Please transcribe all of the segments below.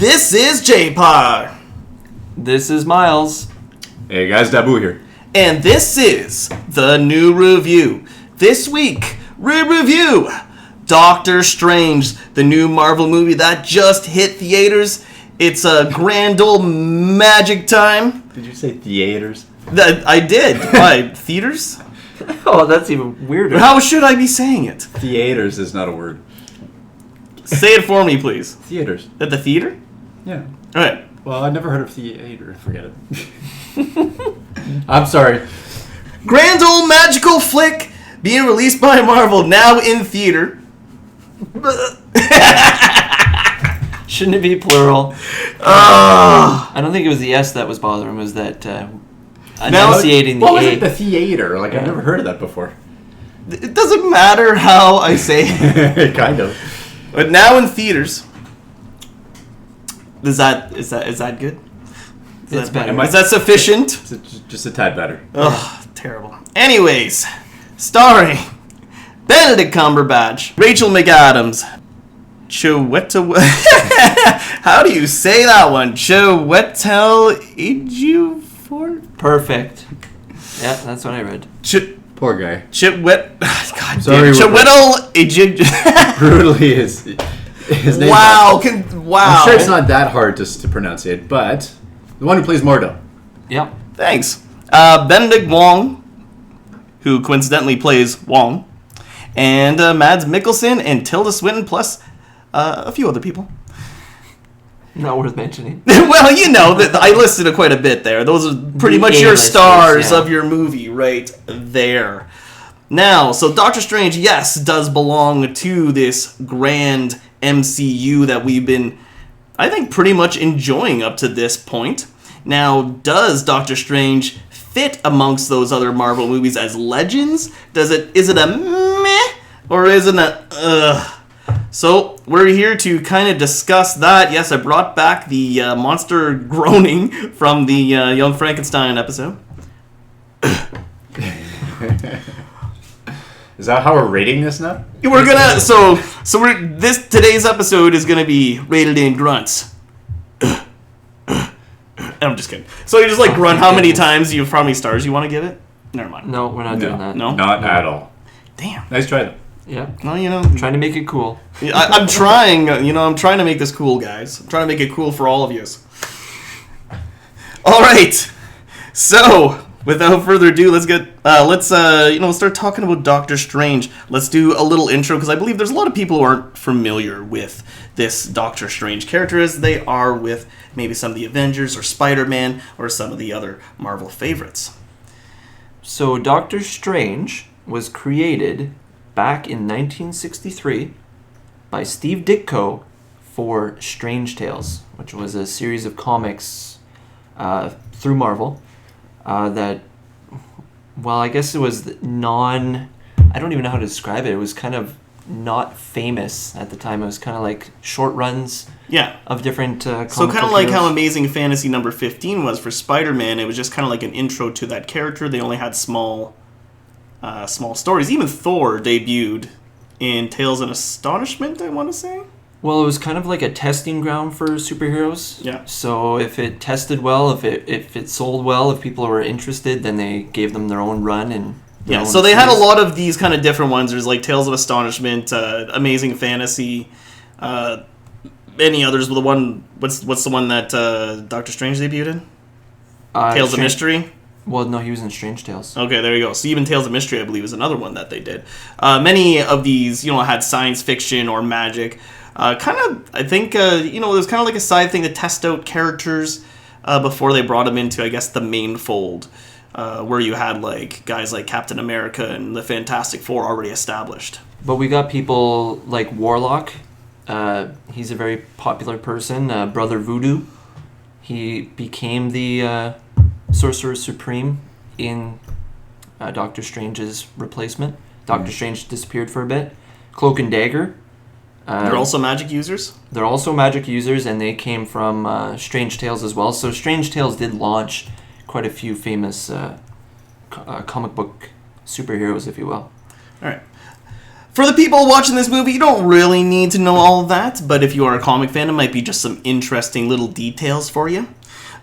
This is Jpar. This is Myles. Hey guys, Da Boo here. And this is the new review. This week, we review Doctor Strange, the new Marvel movie that just hit theaters. It's a grand old magic time. Did you say theaters? I did. Why? Theaters? Oh, that's even weirder. How should I be saying it? Theaters is not a word. Say it for me, please. Theaters. At the theater? Yeah. All right. Well, I've never heard of theater. Forget it. I'm sorry. Grand old magical flick being released by Marvel, now in theater. Shouldn't it be plural? I don't think it was the S that was bothering. It was that enunciating the What was A. it? The theater. Like, I've never heard of that before. It doesn't matter how I say it. Kind of. But now in theaters. Is that good? It's better. Is that sufficient? It's just a tad better. Ugh, terrible. Anyways, starring Benedict Cumberbatch, Rachel McAdams, how do you say that one? Chiwetel Ejiofor? Perfect. Yeah, that's what I read. Poor guy. God Sorry, damn. Chiwetel Ejiofor. Brutally his name. Wow. I'm sure it's not that hard to pronounce it, but the one who plays Mordo. Yep. Thanks. Benedict Wong, who coincidentally plays Wong, and Mads Mikkelsen and Tilda Swinton, plus a few other people. Not worth mentioning. Well, you know, I listed quite a bit there. Those are pretty much your stars of your movie right there. Now, so Doctor Strange, yes, does belong to this grand MCU that we've been, I think, pretty much enjoying up to this point. Now, does Doctor Strange fit amongst those other Marvel movies as legends? Is it a meh, or is it a ugh? So, we're here to kind of discuss that. Yes, I brought back the monster groaning from the Young Frankenstein episode. Is that how we're rating this now? We're gonna today's episode is gonna be rated in grunts. I'm just kidding. So you just like grunt how many times how many stars you want to give it? Never mind. No, we're not doing that. No? Not at all. Damn. Nice try though. Yeah. Well, Trying to make it cool. I'm trying. I'm trying to make this cool, guys. I'm trying to make it cool for all of you. All right. So, without further ado, let's start talking about Doctor Strange. Let's do a little intro because I believe there's a lot of people who aren't familiar with this Doctor Strange character as they are with maybe some of the Avengers or Spider-Man or some of the other Marvel favorites. So, Doctor Strange was created back in 1963 by Steve Ditko for Strange Tales, which was a series of comics through Marvel that, well, I guess it was I don't even know how to describe it. It was kind of not famous at the time. It was kind of like short runs of different comic So kind of book like how heroes. Amazing Fantasy number 15 was for Spider-Man. It was just kind of like an intro to that character. They only had small stories. Even Thor debuted in Tales of Astonishment, I want to say. Well, it was kind of like a testing ground for superheroes. Yeah. So if it tested well, if it sold well, if people were interested, then they gave them their own run and So they had a lot of these kind of different ones. There's like Tales of Astonishment, Amazing Fantasy, any others. The one what's the one that Doctor Strange debuted in? Tales of Mystery. Well, no, he was in Strange Tales. Okay, there you go. So even Tales of Mystery, I believe, is another one that they did. Many of these, had science fiction or magic. I think, it was kind of like a side thing to test out characters before they brought them into, I guess, the main fold, where you had like guys like Captain America and the Fantastic Four already established. But we got people like Warlock. He's a very popular person. Brother Voodoo. He became the Sorcerer Supreme in Doctor Strange's replacement. Doctor Strange disappeared for a bit. Cloak and Dagger. They're also magic users? They're also magic users, and they came from Strange Tales as well. So Strange Tales did launch quite a few famous comic book superheroes, if you will. All right. For the people watching this movie, you don't really need to know all of that, but if you are a comic fan, it might be just some interesting little details for you.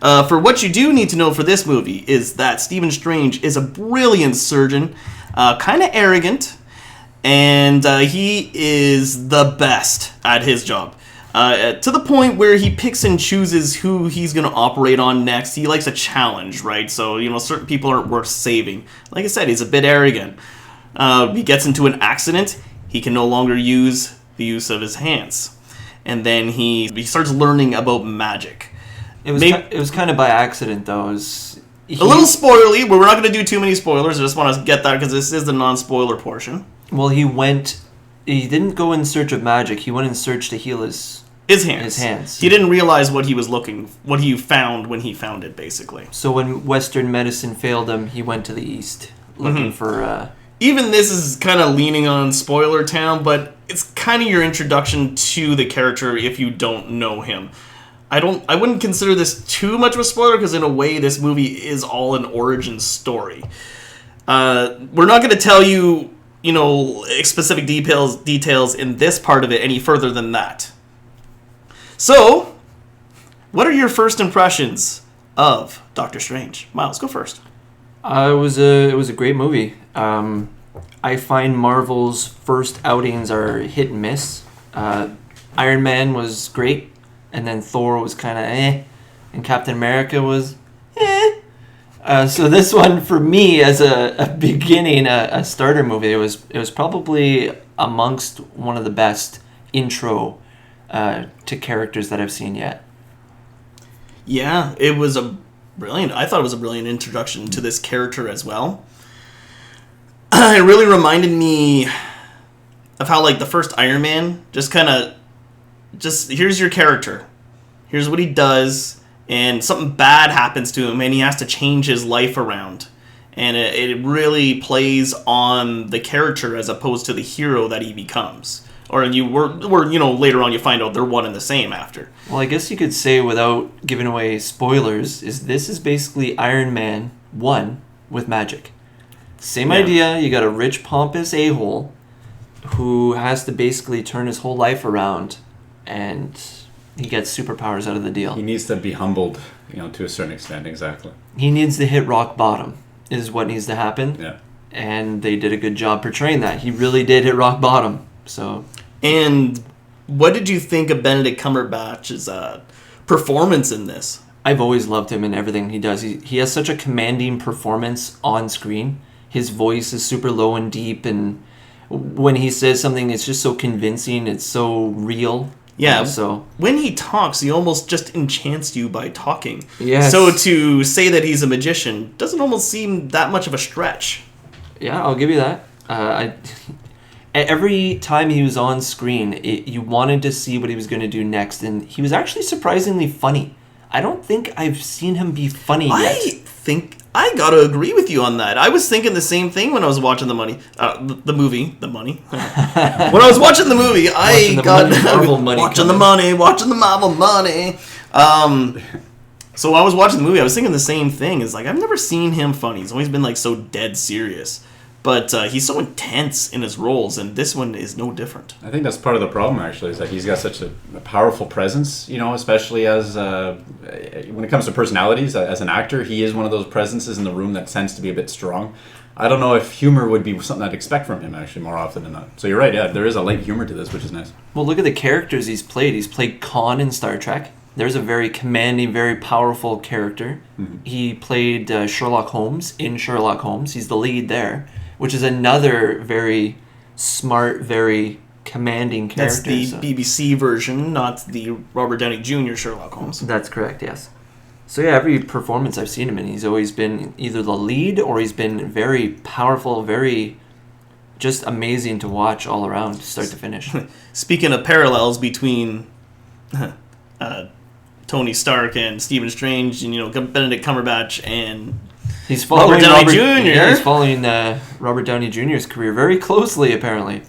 For what you do need to know for this movie is that Stephen Strange is a brilliant surgeon, kind of arrogant, and he is the best at his job. To the point where he picks and chooses who he's going to operate on next. He likes a challenge, right? So, certain people aren't worth saving. Like I said, he's a bit arrogant. He gets into an accident, he can no longer use the use of his hands. And then he starts learning about magic. It was kind of by accident, though. A little spoilery, but we're not going to do too many spoilers. I just want to get that because this is the non-spoiler portion. Well, he didn't go in search of magic. He went in search to heal his hands. He didn't realize what he found when he found it, basically. So when Western medicine failed him, he went to the East looking for... Even this is kind of leaning on spoiler town, but it's kind of your introduction to the character if you don't know him. I wouldn't consider this too much of a spoiler because in a way this movie is all an origin story. We're not going to tell you, specific details in this part of it any further than that. So, what are your first impressions of Doctor Strange? Myles, go first. It was a great movie. I find Marvel's first outings are hit and miss. Iron Man was great, and then Thor was kind of and Captain America was so this one for me as a beginning, a starter movie, it was probably amongst one of the best intro to characters that I've seen yet. Yeah, it was I thought it was a brilliant introduction to this character as well. It really reminded me of how, the first Iron Man just here's your character. Here's what he does, and something bad happens to him, and he has to change his life around. And it really plays on the character as opposed to the hero that he becomes. Or later on you find out they're one and the same after. Well, I guess you could say, without giving away spoilers, this is basically Iron Man 1 with magic. Same idea, you got a rich, pompous a-hole who has to basically turn his whole life around, and he gets superpowers out of the deal. He needs to be humbled, to a certain extent, exactly. He needs to hit rock bottom, is what needs to happen. Yeah. And they did a good job portraying that. He really did hit rock bottom, so... And what did you think of Benedict Cumberbatch's performance in this? I've always loved him in everything he does. He has such a commanding performance on screen. His voice is super low and deep, and when he says something, it's just so convincing. It's so real. Yeah, so when he talks, he almost just enchants you by talking. Yes. So to say that he's a magician doesn't almost seem that much of a stretch. Yeah, I'll give you that. Every time he was on screen, you wanted to see what he was going to do next, and he was actually surprisingly funny. I don't think I've seen him be funny yet. I think I gotta agree with you on that. I was thinking the same thing when I was watching the movie. When I was watching the movie, watching the Marvel money. So I was watching the movie. I was thinking the same thing. It's I've never seen him funny. He's always been so dead serious. But he's so intense in his roles, and this one is no different. I think that's part of the problem, actually, is that he's got such a powerful presence, especially as when it comes to personalities. As an actor, he is one of those presences in the room that tends to be a bit strong. I don't know if humor would be something I'd expect from him, actually, more often than not. So you're right, yeah, there is a light humor to this, which is nice. Well, look at the characters he's played. He's played Khan in Star Trek. There's a very commanding, very powerful character. Mm-hmm. He played Sherlock Holmes in Sherlock Holmes. He's the lead there, which is another very smart, very commanding character. That's the BBC version, not the Robert Downey Jr. Sherlock Holmes. That's correct, yes. So yeah, every performance I've seen him in, he's always been either the lead or he's been very powerful, very just amazing to watch all around, start to finish. Speaking of parallels between Tony Stark and Stephen Strange, and Benedict Cumberbatch and he's following Robert Downey Jr. Yeah, he's following Robert Downey Jr.'s career very closely, apparently.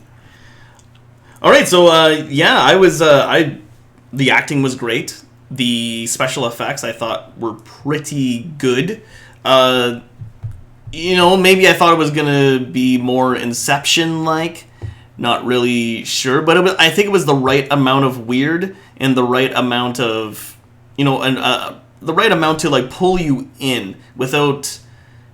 All right, so I was the acting was great. The special effects I thought were pretty good. Maybe I thought it was gonna be more Inception-like, Not really sure, but I think it was the right amount of weird and the right amount of, the right amount to like pull you in without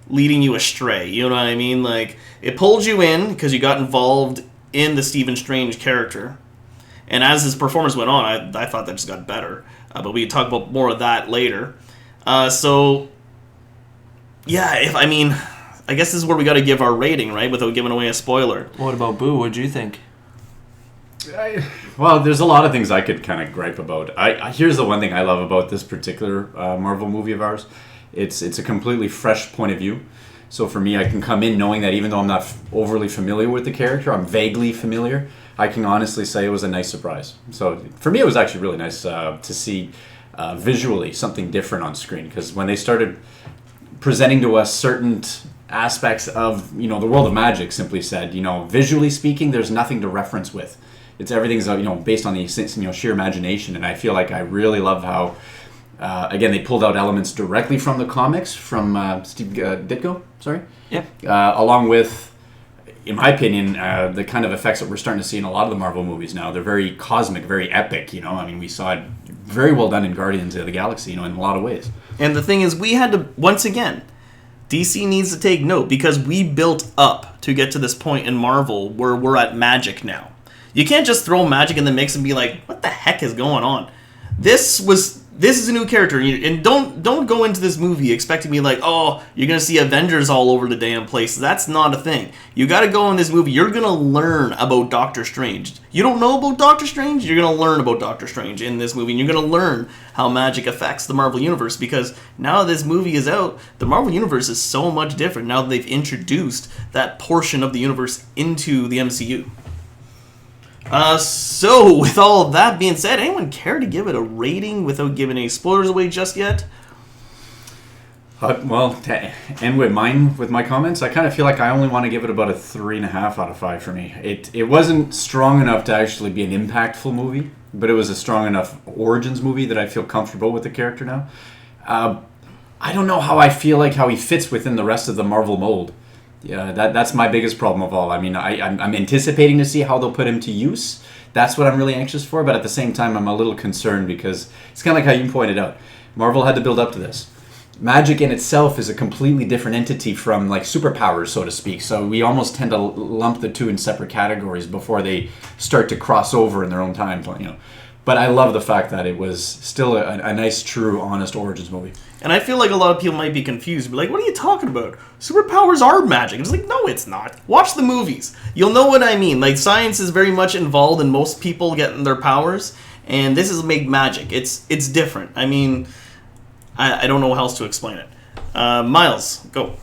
leading you astray. You know what I mean? Like, it pulled you in because you got involved in the Stephen Strange character. And as his performance went on, I thought that just got better. But we can talk about more of that later. I guess this is where we got to give our rating, right? Without giving away a spoiler. What about Boo? What'd you think? Well, there's a lot of things I could kind of gripe about. Here's the one thing I love about this particular Marvel movie of ours. It's a completely fresh point of view. So for me, I can come in knowing that even though I'm not overly familiar with the character, I'm vaguely familiar. I can honestly say it was a nice surprise. So for me, it was actually really nice to see visually something different on screen. Because when they started presenting to us certain aspects of the world of magic, simply said, visually speaking, there's nothing to reference with. Everything's based on the sheer imagination, and I feel like I really love how again they pulled out elements directly from the comics from Steve Ditko, along with, in my opinion, the kind of effects that we're starting to see in a lot of the Marvel movies now. They're very cosmic, very epic. We saw it very well done in Guardians of the Galaxy, in a lot of ways. And the thing is, we had to, once again, DC needs to take note because we built up to get to this point in Marvel where we're at magic now. You can't just throw magic in the mix and be like, what the heck is going on? This is a new character, and don't go into this movie expecting me like, oh, you're going to see Avengers all over the damn place. That's not a thing. You got to go in this movie. You're going to learn about Doctor Strange. You don't know about Doctor Strange? You're going to learn about Doctor Strange in this movie, and you're going to learn how magic affects the Marvel Universe, because now this movie is out, the Marvel Universe is so much different now that they've introduced that portion of the universe into the MCU. So, with all of that being said, anyone care to give it a rating without giving any spoilers away just yet? To end with my comments, I kind of feel like I only want to give it about a 3.5 out of 5 for me. It wasn't strong enough to actually be an impactful movie, but it was a strong enough origins movie that I feel comfortable with the character now. I don't know how I feel like how he fits within the rest of the Marvel mold. Yeah, that's my biggest problem of all. I'm anticipating to see how they'll put him to use. That's what I'm really anxious for, but at the same time, I'm a little concerned because it's kind of like how you pointed out. Marvel had to build up to this. Magic in itself is a completely different entity from like superpowers, so to speak. So we almost tend to lump the two in separate categories before they start to cross over in their own time. But I love the fact that it was still a nice, true, honest origins movie. And I feel like a lot of people might be confused. Be like, what are you talking about? Superpowers are magic. It's like, no, it's not. Watch the movies. You'll know what I mean. Like, science is very much involved in most people getting their powers. And this is magic. It's different. I mean, I don't know how else to explain it. Myles, go.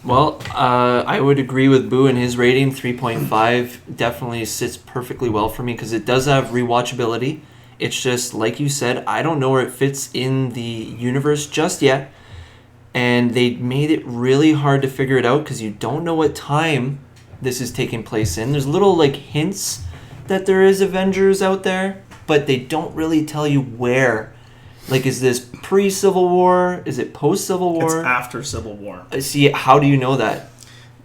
Well, I would agree with Boo and his rating. 3.5 definitely sits perfectly well for me because it does have rewatchability. It's just, like you said, I don't know where it fits in the universe just yet. And they made it really hard to figure it out because you don't know what time this is taking place in. There's little hints that there is Avengers out there, but they don't really tell you where. Is this pre-Civil War? Is it post-Civil War? It's after Civil War. See, how do you know that?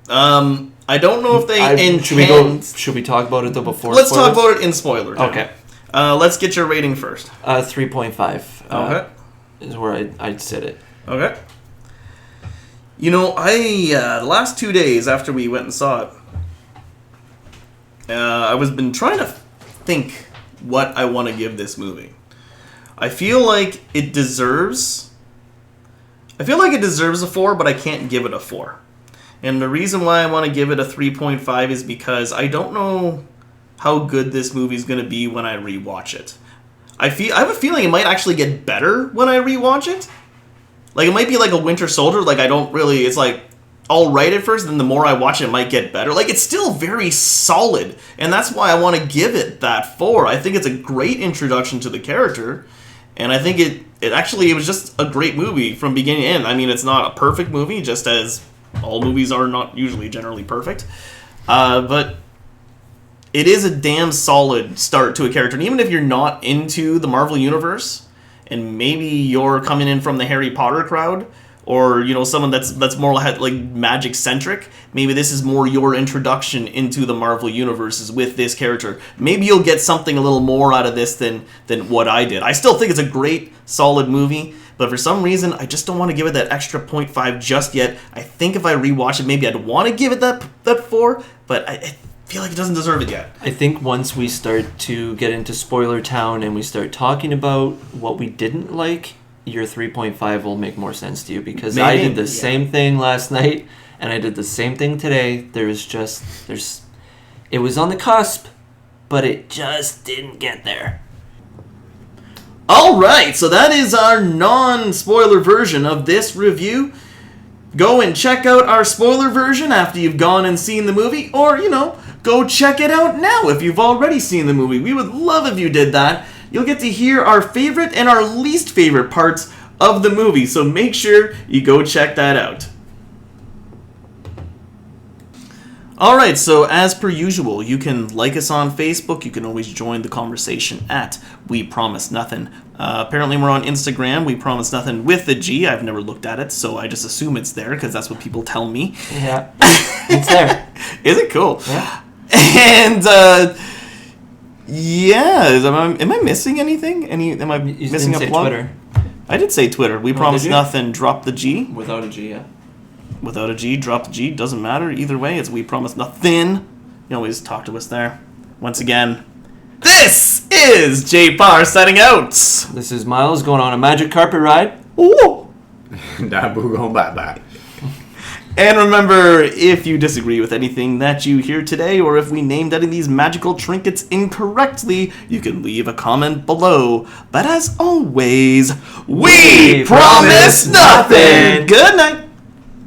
I don't know if they intend... Should we talk about it though before Let's talk about it in spoilers. Okay. Let's get your rating first. 3.5. Okay. Is where I'd set it. Okay. The last 2 days after we went and saw it, I was been trying to think what I want to give this movie. I feel like it deserves a 4, but I can't give it a 4. And the reason why I want to give it a 3.5 is because I don't know how good this movie is going to be when I rewatch it. I have a feeling it might actually get better when I rewatch it. It might be like a Winter Soldier. It's all right at first, then the more I watch it, it might get better. It's still very solid, and that's why I want to give it that 4. I think it's a great introduction to the character, and I think it was just a great movie from beginning to end. I mean, it's not a perfect movie, just as all movies are not usually generally perfect, but it is a damn solid start to a character. And even if you're not into the Marvel Universe, and maybe you're coming in from the Harry Potter crowd, or someone that's more like magic centric, maybe this is more your introduction into the Marvel universes with this character. Maybe you'll get something a little more out of this than what I did. I still think it's a great, solid movie, but for some reason, I just don't want to give it that extra 0.5 just yet. I think if I rewatch it, maybe I'd want to give it that 4, but I feel like it doesn't deserve it yet. I think once we start to get into spoiler town and we start talking about what we didn't like, your 3.5 will make more sense to you, because I did the same thing last night and I did the same thing today. It was on the cusp, but it just didn't get there. All right, so that is our non-spoiler version of this review. Go and check out our spoiler version after you've gone and seen the movie, or, go check it out now if you've already seen the movie. We would love if you did that. You'll get to hear our favorite and our least favorite parts of the movie, so make sure you go check that out. Alright, so as per usual, you can like us on Facebook. You can always join the conversation at We Promise Nothing. Apparently we're on Instagram, We Promise Nothing with a G. I've never looked at it, so I just assume it's there because that's what people tell me. Yeah, it's there. Is it? Cool. Yeah. And, am I missing anything? Am I missing a plug? Twitter. I did say Twitter. We Promise Nothing, drop the G. Without a G, yeah. Without a G, drop the G, doesn't matter. Either way, it's We Promise Nothing. You always talk to us there. Once again, this is Jpar signing out. This is Myles going on a magic carpet ride. Ooh. Da Boo going bye-bye. And remember, if you disagree with anything that you hear today, or if we named any of these magical trinkets incorrectly, you can leave a comment below. But as always, we promise nothing. Good night.